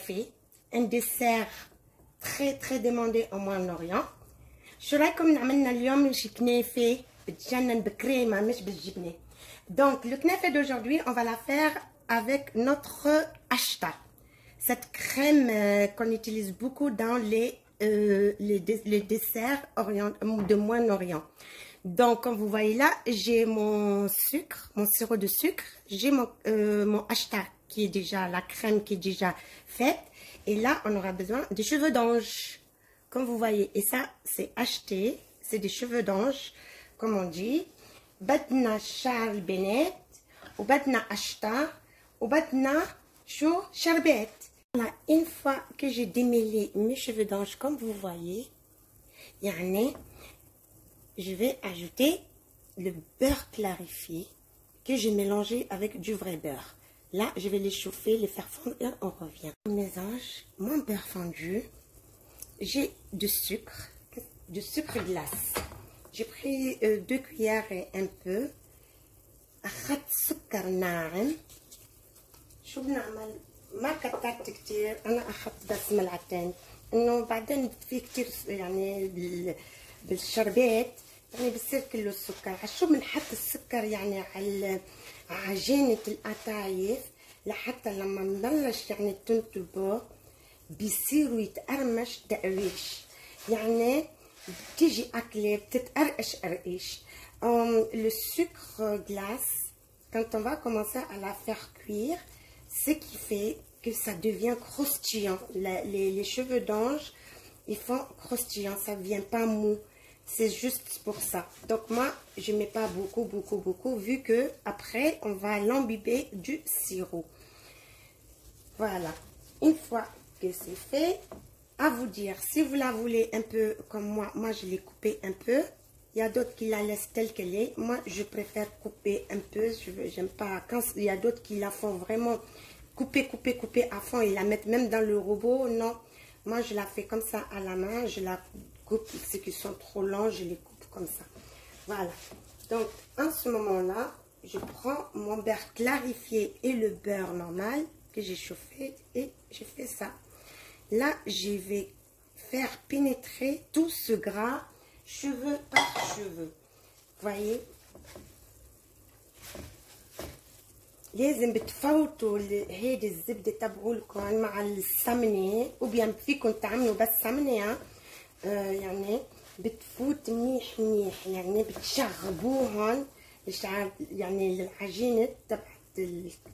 كنافة, un dessert très demandé au Moyen-Orient. شو رايكم نعملنا اليوم شي كنافة بتجنن بكريمة مش بالجبنة. Donc le knafe d'aujourd'hui, on va la faire avec notre ashta. Cette crème qu'on utilise beaucoup dans les desserts de Moyen-Orient. Donc comme vous voyez là, j'ai mon sucre, mon sirop de sucre, j'ai mon ashta qui est déjà, la crème qui est déjà faite. Et là, on aura besoin de cheveux d'ange, comme vous voyez. Et ça, c'est acheté, c'est des cheveux d'ange, comme on dit. Badna Charles Bennett, ou Badna Ashta, ou Badna Chou Charbet. Là, une fois que j'ai démêlé mes cheveux d'ange, comme vous voyez, je vais ajouter le beurre clarifié que j'ai mélangé avec du vrai beurre. Là, je vais les chauffer, les faire fondre et on revient. Je mélange mon beurre fondu. J'ai du sucre glace. J'ai pris 2 cuillères et un peu. أخذت سكر ناعم. شو بنعمل؟ ما كترت كتير، أنا أخذت بس ملعقتين. إنه بعدين في كتير يعني بالشربات يعني بصير كله السكر. شو بنحط السكر يعني على عجينة القطايف لحتى لما نبلش يعني تنتبه بيصيروا يتقرمش تقريش. يعني بتيجي أكلة بتتقرقش قرقش. Le sucre glace, quand on va commencer à la faire cuire, ce qui fait que ça devient croustillant. Les cheveux d'ange, ils font croustillant, ça ne vient pas mou. C'est juste pour ça. Donc moi, je ne mets pas beaucoup, vu que après on va l'imbiber du sirop. Voilà. Une fois que c'est fait, à vous dire, si vous la voulez un peu comme moi je l'ai coupée un peu. Il y a d'autres qui la laissent telle qu'elle est. Moi, je préfère couper un peu. J'aime pas. Quand il y a d'autres qui la font vraiment couper à fond et la mettent même dans le robot. Non. Moi, je la fais comme ça à la main. Je la coupe. Ceux qui sont trop longs, je les coupe comme ça. Voilà. Donc, en ce moment-là, je prends mon beurre clarifié et le beurre normal que j'ai chauffé et je fais ça. Là, je vais faire pénétrer tout ce gras cheveux par cheveux. Voyez, لازم بتفوتوا هيدي الزبده تبعولكم مع السمنه وبيان فيكم تعملوا بس سمنه يعني بتفوت منيح يعني بتشغبوهم يعني العجينه تبعت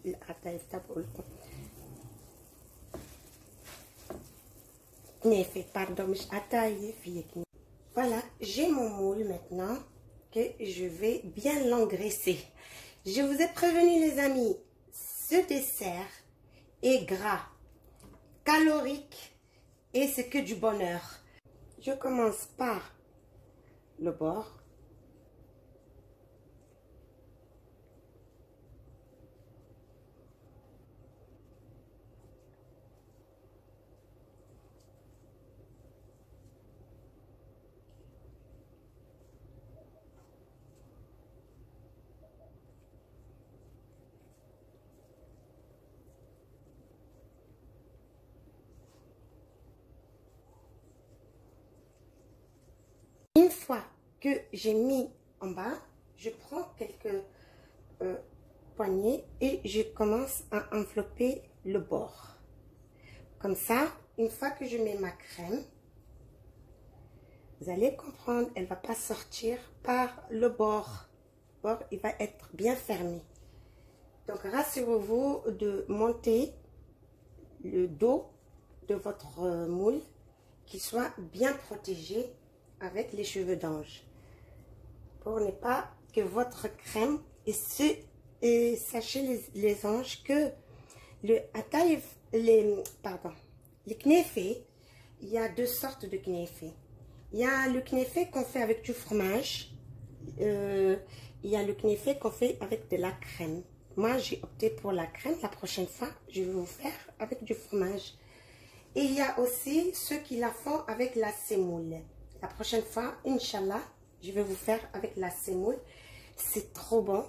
القطايف تبعولكم. كنافه باردون مش قطايف هي كنافه. Voilà, j'ai mon moule maintenant que je vais bien l'engraisser. Je vous ai prévenu les amis, ce dessert est gras, calorique et c'est que du bonheur. Je commence par le bord. Une fois que j'ai mis en bas, je prends quelques poignées et je commence à envelopper le bord. Comme ça, une fois que je mets ma crème, vous allez comprendre, elle ne va pas sortir par le bord. Le bord, il va être bien fermé. Donc, rassurez-vous de monter le dos de votre moule qui soit bien protégé avec les cheveux d'ange pour ne pas que votre crème et sachez les anges que le knafe, il y a 2 sortes de knafe. Il y a le knafe qu'on fait avec du fromage, il y a le knafe qu'on fait avec de la crème. Moi j'ai opté pour la crème. La prochaine fois je vais vous faire avec du fromage. Et il y a aussi ceux qui la font avec la semoule. La prochaine fois, Inch'Allah, je vais vous faire avec la semoule. C'est trop bon.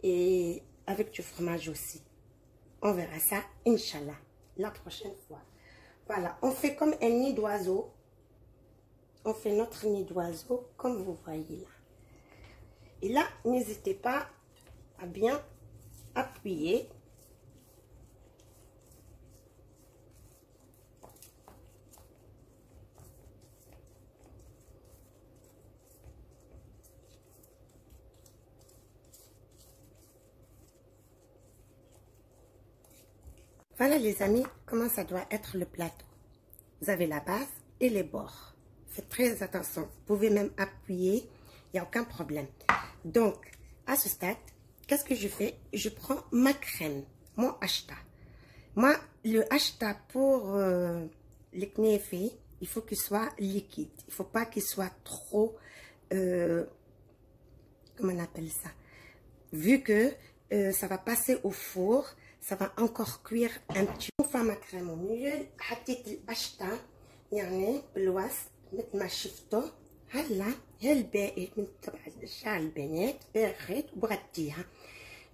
Et avec du fromage aussi. On verra ça, Inch'Allah, la prochaine fois. Voilà, on fait comme un nid d'oiseau. On fait notre nid d'oiseau comme vous voyez là. Et là, n'hésitez pas à bien appuyer. Voilà les amis, comment ça doit être le plateau. Vous avez la base et les bords. Faites très attention. Vous pouvez même appuyer, il n'y a aucun problème. Donc, à ce stade, qu'est-ce que je fais? Je prends ma crème, mon acheta. Moi, le acheta pour les knéfés, il faut qu'il soit liquide. Il ne faut pas qu'il soit trop, comment on appelle ça? Vu que ça va passer au four, ça va encore cuire un petit peu. Une fois ma crème au milieu, حطيت القشطة يعني بالوسط مثل ما شفتوا. هلا هالباقي من تبع شعر البنات باغت وبغطيها.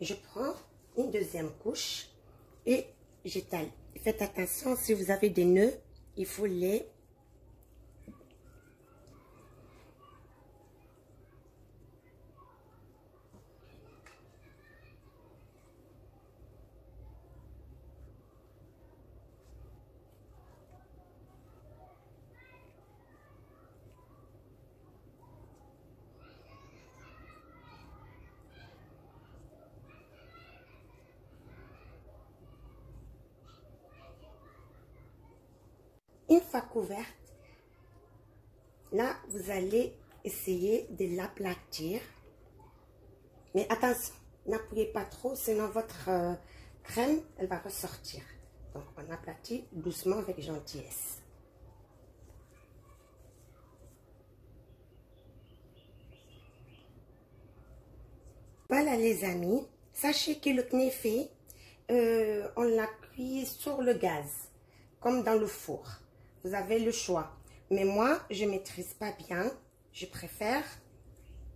Je prends une deuxième couche et j'étale. Faites attention, si vous avez des nœuds, il faut les une fois couverte. Là, vous allez essayer de l'aplatir. Mais attention, n'appuyez pas trop, sinon votre crème, elle va ressortir. Donc, on aplatit doucement avec gentillesse. Voilà les amis, sachez que le knéfé, on l'a cuit sur le gaz, comme dans le four. Vous avez le choix. Mais moi, je ne maîtrise pas bien. Je préfère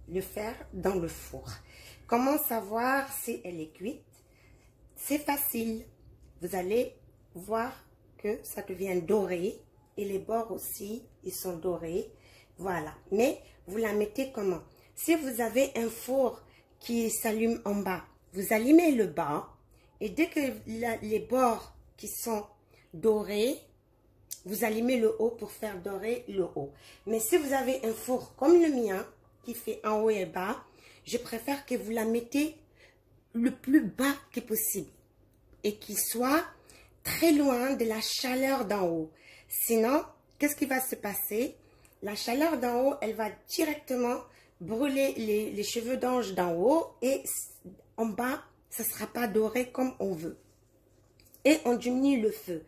le faire dans le four. Comment savoir si elle est cuite? C'est facile. Vous allez voir que ça devient doré. Et les bords aussi, ils sont dorés. Voilà. Mais vous la mettez comment? Si vous avez un four qui s'allume en bas, vous allumez le bas. Et dès que les bords qui sont dorés, vous allumez le haut pour faire dorer le haut. Mais si vous avez un four comme le mien, qui fait en haut et bas, je préfère que vous la mettez le plus bas que possible. Et qu'il soit très loin de la chaleur d'en haut. Sinon, qu'est-ce qui va se passer? La chaleur d'en haut, elle va directement brûler les cheveux d'ange d'en haut. Et en bas, ça ne sera pas doré comme on veut. Et on diminue le feu.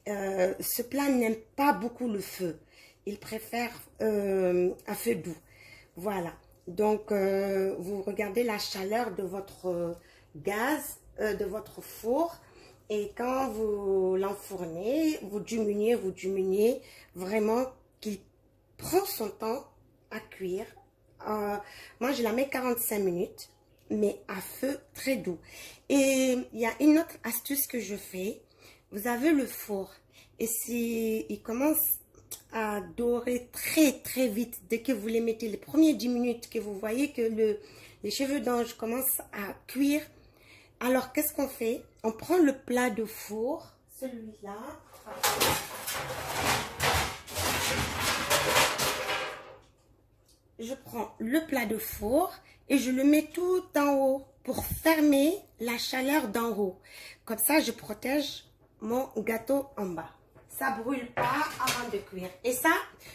Ce plat n'aime pas beaucoup le feu. Il préfère à feu doux. Voilà. Donc, vous regardez la chaleur de votre gaz, de votre four. Et quand vous l'enfournez, vous diminuez vraiment qu'il prend son temps à cuire. Moi, je la mets 45 minutes, mais à feu très doux. Et il y a une autre astuce que je fais. Vous avez le four et si il commence à dorer très vite, dès que vous les mettez les premières 10 minutes, que vous voyez que les cheveux d'ange commencent à cuire, alors qu'est-ce qu'on fait? On prend le plat de four, celui-là. Je prends le plat de four et je le mets tout en haut pour fermer la chaleur d'en haut. Comme ça, je protège mon gâteau en bas. Ça ne brûle pas avant de cuire. Et ça,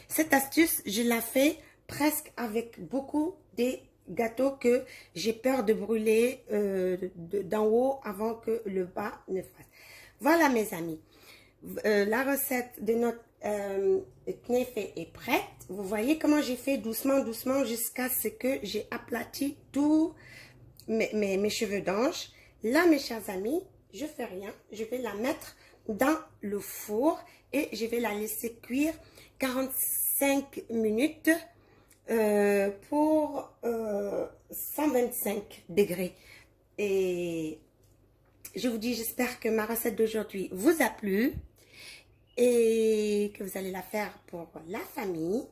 cette astuce, je la fais presque avec beaucoup des gâteaux que j'ai peur de brûler d'en haut avant que le bas ne fasse. Voilà mes amis. La recette de notre knéfé est prête. Vous voyez comment j'ai fait doucement jusqu'à ce que j'ai aplati tous mes cheveux d'ange. Là, mes chers amis, je fais rien. Je vais la mettre dans le four et je vais la laisser cuire 45 minutes pour 125 degrés. Et je vous dis, j'espère que ma recette d'aujourd'hui vous a plu. et que vous allez la faire pour la famille.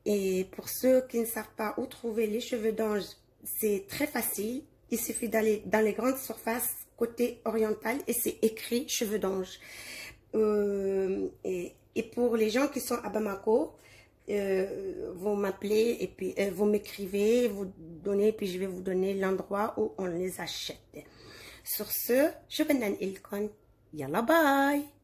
Et pour ceux qui ne savent pas où trouver les cheveux d'ange, c'est très facile. Il suffit d'aller dans les grandes surfaces côté oriental et c'est écrit cheveux d'ange. Et pour les gens qui sont à Bamako, vous m'appelez et puis vous m'écrivez, vous donnez, puis je vais vous donner l'endroit où on les achète. Sur ce, je vous donne Ilkon. Yalla bye!